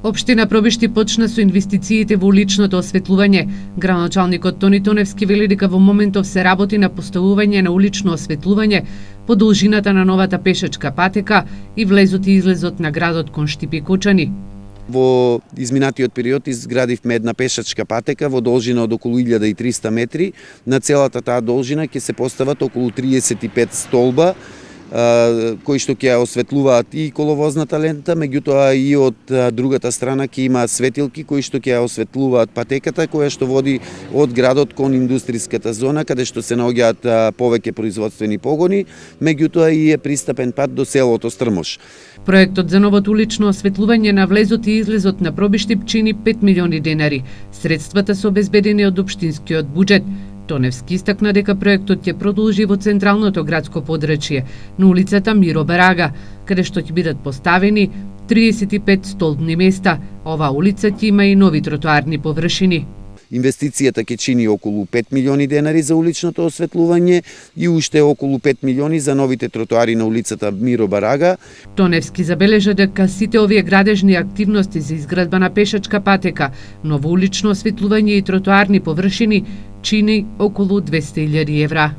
Општина Пробишти почна со инвестициите во уличното осветлување. Градоначалникот Тони Тоневски вели дека во моментов се работи на поставување на улично осветлување по должината на новата пешачка патека и влезот и излезот на градот кон Штипи Кочани. Во изминатиот период изградивме една пешачка патека во должина од околу 1300 метри. На целата таа должина ќе се постават околу 35 столба, кои што ќе осветлуваат и коловозната лента, меѓутоа и од другата страна ќе има светилки кои што ќе осветлуваат патеката која што води од градот кон индустријската зона каде што се наоѓаат повеќе производствени погони, меѓутоа и е пристапен пат до селото Стрмош. Проектот за новото улично осветлување на влезот и излезот на Пробиштип чини 5 милиони денари. Средствата се обезбедени од општинскиот буџет. Тоневски истакна дека проектот ќе продолжи во централното градско подрачје, на улицата Миро Барага, каде што ќе бидат поставени 35 столбни места. Оваа улица ќе има и нови тротоарни површини. Инвестицијата ќе чини околу 5 милиони денари за уличното осветлување и уште околу 5 милиони за новите тротоари на улицата Миро Барага. Тоневски забележа дека сите овие градежни активности за изградба на пешачка патека, ново улично осветлување и тротоарни површини чини околу 200.000 евра.